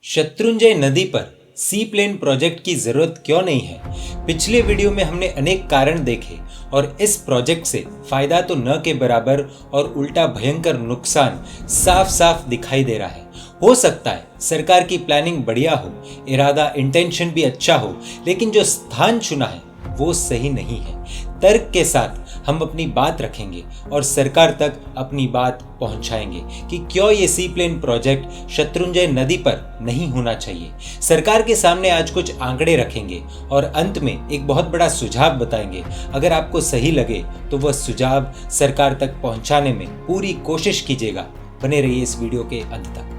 शत्रुंजय नदी पर सी plane project की जरूरत क्यों नहीं है। पिछले वीडियो में हमने अनेक कारण देखे और इस प्रोजेक्ट से फायदा तो न के बराबर और उल्टा भयंकर नुकसान साफ साफ दिखाई दे रहा है। हो सकता है सरकार की प्लानिंग बढ़िया हो, इरादा इंटेंशन भी अच्छा हो, लेकिन जो स्थान चुना है वो सही नहीं है। तर्क के साथ हम अपनी बात रखेंगे और सरकार तक अपनी बात पहुंचाएंगे कि क्यों ये सी प्लेन प्रोजेक्ट शत्रुंजय नदी पर नहीं होना चाहिए। सरकार के सामने आज कुछ आंकड़े रखेंगे और अंत में एक बहुत बड़ा सुझाव बताएंगे। अगर आपको सही लगे तो वह सुझाव सरकार तक पहुंचाने में पूरी कोशिश कीजिएगा। बने रहिए इस वीडियो के अंत तक।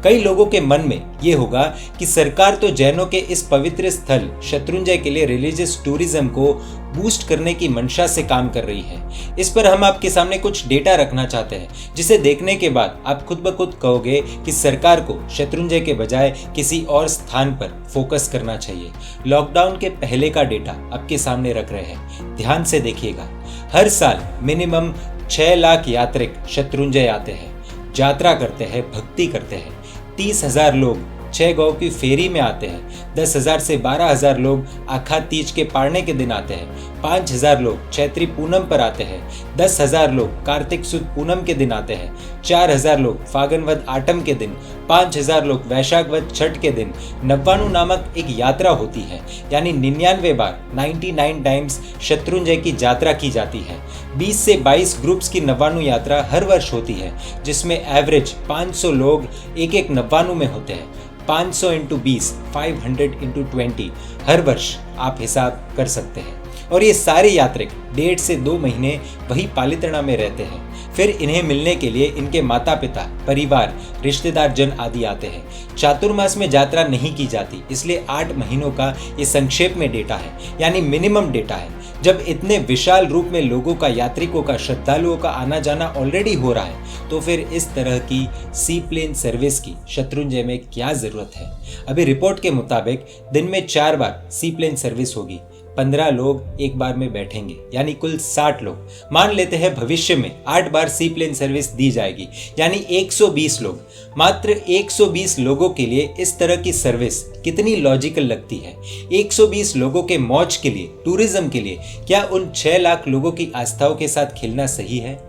कई लोगों के मन में ये होगा कि सरकार तो जैनों के इस पवित्र स्थल शत्रुंजय के लिए रिलीजियस टूरिज्म को बूस्ट करने की मंशा से काम कर रही है। इस पर हम आपके सामने कुछ डेटा रखना चाहते हैं, जिसे देखने के बाद आप खुद ब खुद कहोगे कि सरकार को शत्रुंजय के बजाय किसी और स्थान पर फोकस करना चाहिए। लॉकडाउन के पहले का डेटा आपके सामने रख रहे हैं, ध्यान से देखिएगा। हर साल मिनिमम 6 लाख यात्रिक शत्रुंजय आते हैं, यात्रा करते हैं, भक्ति करते हैं। 30,000 लोग 6 गौ की फेरी में आते हैं। 10,000 से 12,000 लोग आखा तीज के पारने के दिन आते हैं। 5,000 लोग चैत्री पूनम पर आते हैं। 10,000 लोग कार्तिक सुद पूनम के दिन आते हैं। 4,000 लोग फागनवद आटम के दिन। 5,000 लोग वैशाखवद छठ के दिन। नव्वानु नामक एक यात्रा होती है, यानी 99 बार 99 टाइम्स शत्रुंजय की यात्रा की जाती है। 20 से 22 ग्रुप्स की नव्वानु यात्रा हर वर्ष होती है, जिसमें एवरेज 500 लोग एक एक नव्वानु में होते हैं। 500 इंटू 20, 500 इंटू 20 हर वर्ष आप हिसाब कर सकते हैं। और ये सारे यात्रिक 1.5 से 2 महीने वही पालिताना में रहते हैं। फिर इन्हें मिलने के लिए इनके माता पिता, परिवार, रिश्तेदार जन आदि आते हैं। चातुर्मास में यात्रा नहीं की जाती, इसलिए 8 महीनों का ये संक्षेप में डेटा है, यानी मिनिमम डेटा है। जब इतने विशाल रूप में लोगों का, यात्रिकों का, श्रद्धालुओं का आना जाना ऑलरेडी हो रहा है, तो फिर इस तरह की सी प्लेन सर्विस की शत्रुंजय में क्या जरूरत है। अभी रिपोर्ट के मुताबिक दिन में 4 बार सी प्लेन सर्विस होगी। 15 लोग एक बार में बैठेंगे, यानी कुल 60 लोग। मान लेते हैं भविष्य में 8 बार सी प्लेन सर्विस दी जाएगी, यानी 120 लोग। मात्र 120 लोगों के लिए इस तरह की सर्विस कितनी लॉजिकल लगती है। 120 लोगों के मौज के लिए, टूरिज्म के लिए क्या उन 6 लाख लोगों की आस्थाओं के साथ खेलना सही है?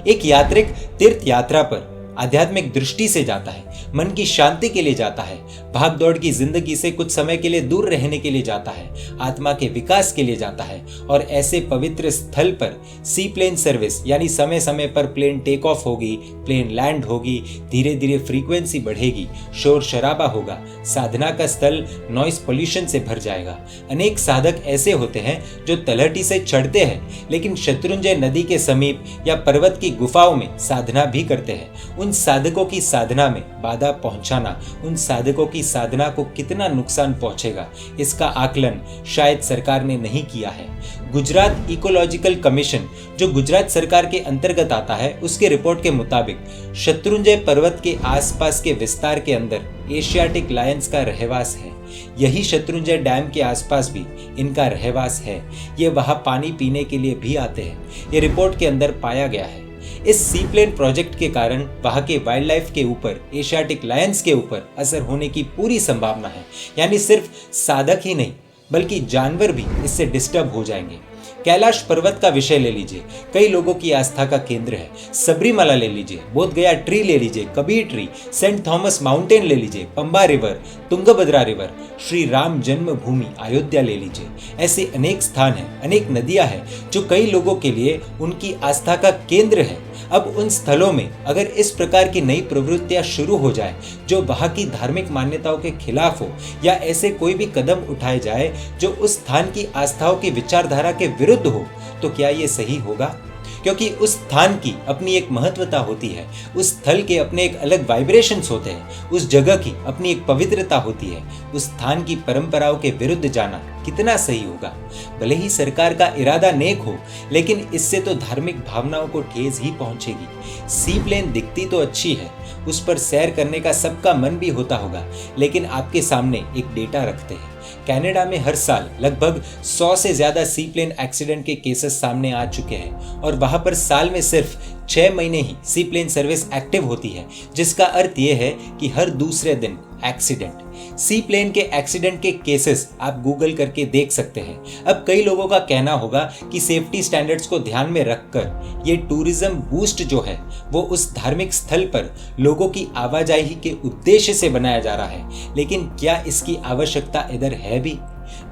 एक यात्रिक तीर्थ यात्रा पर आध्यात्मिक दृष्टि से जाता है, मन की शांति के लिए जाता है, भाग दौड़ की जिंदगी से कुछ समय के लिए दूर रहने के लिए जाता है, आत्मा के विकास के लिए जाता है। और ऐसे पवित्र स्थल पर सी प्लेन सर्विस, यानी समय समय पर प्लेन टेक ऑफ होगी, प्लेन लैंड होगी, धीरे धीरे फ्रीक्वेंसी बढ़ेगी, शोर शराबा होगा, साधना का स्थल नॉइस पोल्यूशन से भर जाएगा। अनेक साधक ऐसे होते हैं जो तलहटी से चढ़ते हैं, लेकिन शत्रुंजय नदी के समीप या पर्वत की गुफाओं में साधना भी करते हैं। उन साधकों की साधना में बाधा पहुंचाना उन साधकों की साधना को कितना नुकसान पहुंचेगा, इसका आकलन शायद सरकार ने नहीं किया है। गुजरात इकोलॉजिकल कमीशन, जो गुजरात सरकार के अंतर्गत आता है, उसके रिपोर्ट के मुताबिक शत्रुंजय पर्वत के आसपास के विस्तार के अंदर एशियाटिक लायंस का रहवास है। यही शत्रुंजय डैम के आसपास भी इनका रहवास है। ये वहां पानी पीने के लिए भी आते हैं। ये रिपोर्ट के अंदर पाया गया है। इस सी प्लेन प्रोजेक्ट के कारण वहां के वाइल्ड लाइफ के ऊपर, एशियाटिक लायंस के ऊपर असर होने की पूरी संभावना है। यानी सिर्फ साधक ही नहीं बल्कि जानवर भी इससे डिस्टर्ब हो जाएंगे। कैलाश पर्वत का विषय ले लीजिए, कई लोगों की आस्था का केंद्र है। सबरीमला ले लीजिए, बोधगया ट्री ले लीजिए, Kabir tree, Saint Thomas mountain ले लीजिए, पंबा रिवर, तुंगभद्रा रिवर, श्री राम जन्मभूमि अयोध्या ले लीजिए। ऐसे अनेक स्थान हैं, अनेक नदियां हैं जो कई लोगों के लिए उनकी आस्था का केंद्र है। अब उन स्थलों में अगर इस प्रकार की नई प्रवृत्तियां शुरू हो जाए जो वहां की धार्मिक मान्यताओं के खिलाफ हो, या ऐसे कोई भी कदम उठाए जाए जो उस स्थान की आस्थाओं की विचारधारा के विरुद्ध हो, तो क्या ये सही होगा? क्योंकि उस स्थान की अपनी एक महत्वता होती है, उस स्थल के अपने एक अलग वाइब्रेशंस होते हैं, उस जगह की अपनी एक पवित्रता होती है। उस स्थान की परंपराओं के विरुद्ध जाना कितना सही होगा? भले ही सरकार का इरादा नेक हो, लेकिन इससे तो धार्मिक भावनाओं को ठेस ही पहुंचेगी। सी प्लेन दिखती तो अच्छी है, उस पर सैर करने का सबका मन भी होता होगा, लेकिन आपके सामने एक डेटा रखते हैं। कनाडा में हर साल लगभग 100 से ज़्यादा सी प्लेन एक्सीडेंट के केसेस सामने आ चुके हैं और वहाँ पर साल में सिर्फ 6 महीने ही सी प्लेन सर्विस एक्टिव होती है, जिसका अर्थ ये है कि हर दूसरे दिन एक्सीडेंट। सी प्लेन के एक्सीडेंट के केसेस आप गूगल करके देख सकते हैं। अब कई लोगों का कहना होगा कि सेफ्टी स्टैंडर्ड्स को ध्यान में रखकर ये टूरिज्म बूस्ट जो है वो उस धार्मिक स्थल पर लोगों की आवाजाही के उद्देश्य से बनाया जा रहा है, लेकिन क्या इसकी आवश्यकता इधर है भी?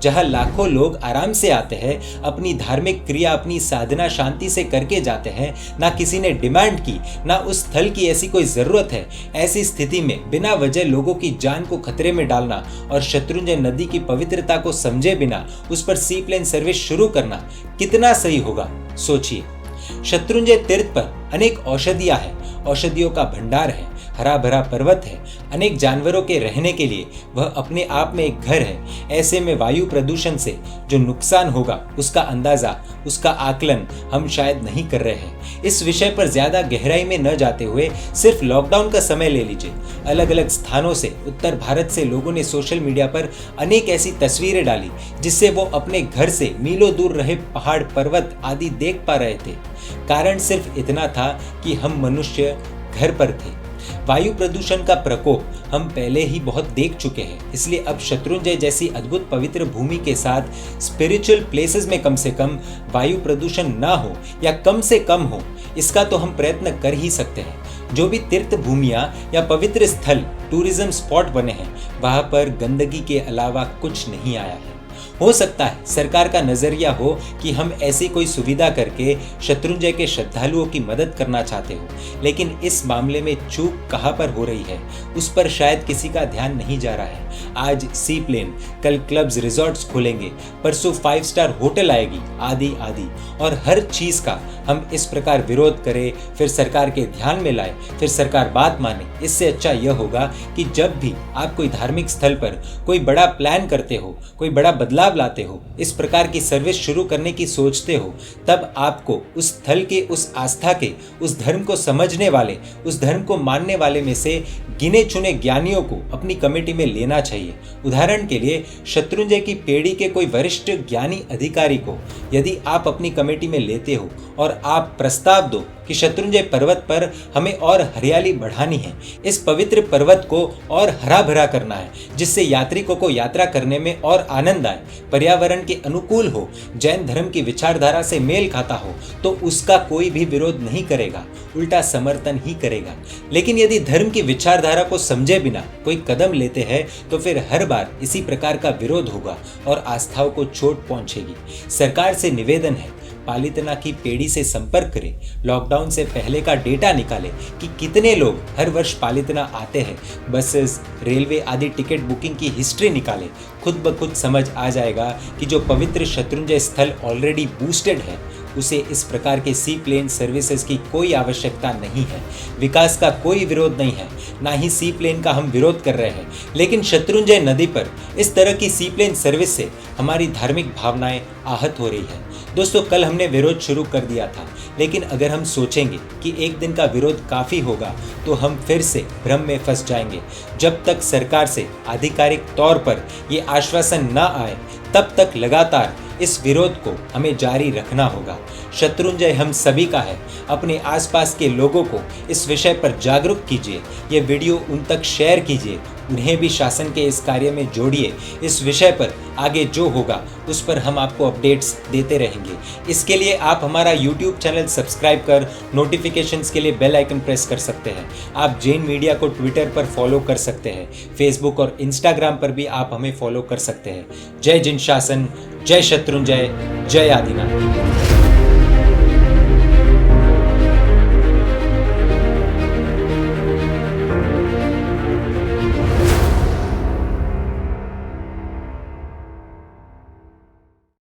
जहां लाखों लोग आराम से आते हैं, अपनी धार्मिक क्रिया, अपनी साधना शांति से करके जाते हैं, ना किसी ने डिमांड की, ना उस स्थल की ऐसी कोई जरूरत है। ऐसी स्थिति में बिना वजह लोगों की जान को खतरे में डालना और शत्रुंजय नदी की पवित्रता को समझे बिना उस पर सी प्लेन सर्विस शुरू करना कितना सही होगा, सोचिए। शत्रुंजय तीर्थ पर अनेक औषधियां हैं, औषधियों का भंडार है, हरा भरा पर्वत है, अनेक जानवरों के रहने के लिए वह अपने आप में एक घर है। ऐसे में वायु प्रदूषण से जो नुकसान होगा उसका अंदाजा, उसका आकलन हम शायद नहीं कर रहे हैं। इस विषय पर ज्यादा गहराई में न जाते हुए सिर्फ लॉकडाउन का समय ले लीजिए। अलग अलग स्थानों से उत्तर भारत से लोगों ने सोशल मीडिया पर अनेक ऐसी तस्वीरें डाली जिससे वो अपने घर से मीलों दूर रहे पहाड़, पर्वत आदि देख पा रहे थे। कारण सिर्फ इतना था कि हम मनुष्य घर पर थे। वायु प्रदूषण का प्रकोप हम पहले ही बहुत देख चुके हैं, इसलिए अब शत्रुंजय जैसी अद्भुत पवित्र भूमि के साथ स्पिरिचुअल प्लेसेस में कम से कम वायु प्रदूषण ना हो या कम से कम हो, इसका तो हम प्रयत्न कर ही सकते हैं। जो भी तीर्थ भूमियां या पवित्र स्थल टूरिज्म स्पॉट बने हैं, वहां पर गंदगी के अलावा कुछ नहीं आया है। हो सकता है सरकार का नजरिया हो कि हम ऐसी कोई सुविधा करके शत्रुंजय के श्रद्धालुओं की मदद करना चाहते हो, लेकिन इस मामले में चूक कहां पर हो रही है उस पर शायद किसी का ध्यान नहीं जा रहा है। आज सी प्लेन, कल क्लब्स, रिजॉर्ट्स खुलेंगे, परसों 5 स्टार होटल आएगी, आदि आदि, और हर चीज का हम इस प्रकार विरोध करें, फिर सरकार के ध्यान में लाए, फिर सरकार बात माने। इससे अच्छा यह होगा कि जब भी आप कोई धार्मिक स्थल पर कोई बड़ा प्लान करते हो, कोई बड़ा बदलाव लाते हो, इस प्रकार की सर्विस शुरू करने की सोचते हो, तब आपको उस स्थल के, उस आस्था के, उस धर्म को समझने वाले, उस धर्म को मानने वाले में से गिने चुने ज्ञानियों को अपनी कमेटी में लेना चाहिए। उदाहरण के लिए शत्रुंजय की पीढ़ी के कोई वरिष्ठ ज्ञानी अधिकारी को यदि आप अपनी कमेटी में लेते हो और आप प्रस्ताव दो कि शत्रुंजय पर्वत पर हमें और हरियाली बढ़ानी है, इस पवित्र पर्वत को और हरा भरा करना है, जिससे यात्रिकों को यात्रा करने में और आनंद आए, पर्यावरण के अनुकूल हो, जैन धर्म की विचारधारा से मेल खाता हो, तो उसका कोई भी विरोध नहीं करेगा, उल्टा समर्थन ही करेगा। लेकिन यदि धर्म की विचारधारा को समझे बिना कोई कदम लेते हैं तो फिर हर बार इसी प्रकार का विरोध होगा और आस्थाओं को चोट पहुंचेगी। सरकार से निवेदन है, पालितना की पेड़ी से संपर्क करें, लॉकडाउन से पहले का डेटा निकालें कि कितने लोग हर वर्ष पालितना आते हैं, बसेस, रेलवे आदि टिकट बुकिंग की हिस्ट्री निकालें। खुद ब खुद समझ आ जाएगा कि जो पवित्र शत्रुंजय स्थल ऑलरेडी बूस्टेड है, उसे इस प्रकार के सी प्लेन सर्विसेज की कोई आवश्यकता नहीं है। विकास का कोई विरोध नहीं है, ना ही सी प्लेन का हम विरोध कर रहे हैं, लेकिन शत्रुंजय नदी पर इस तरह की सी प्लेन सर्विस से हमारी धार्मिक भावनाएं आहत हो रही है। दोस्तों, कल हमने विरोध शुरू कर दिया था, लेकिन अगर हम सोचेंगे कि एक दिन का विरोध काफ़ी होगा तो हम फिर से भ्रम में फंस जाएंगे। जब तक सरकार से आधिकारिक तौर पर ये आश्वासन न आए, तब तक लगातार इस विरोध को हमें जारी रखना होगा। शत्रुंजय हम सभी का है। अपने आसपास के लोगों को इस विषय पर जागरूक कीजिए, ये वीडियो उन तक शेयर कीजिए, उन्हें भी शासन के इस कार्य में जोड़िए। इस विषय पर आगे जो होगा उस पर हम आपको अपडेट्स देते रहेंगे। इसके लिए आप हमारा YouTube चैनल सब्सक्राइब कर नोटिफिकेशंस के लिए बेल आइकन प्रेस कर सकते हैं। आप जैन मीडिया को ट्विटर पर फॉलो कर सकते हैं, फेसबुक और इंस्टाग्राम पर भी आप हमें फॉलो कर सकते हैं। जय जिन शासन, जय शत्रुंजय, जय आदिनाथ।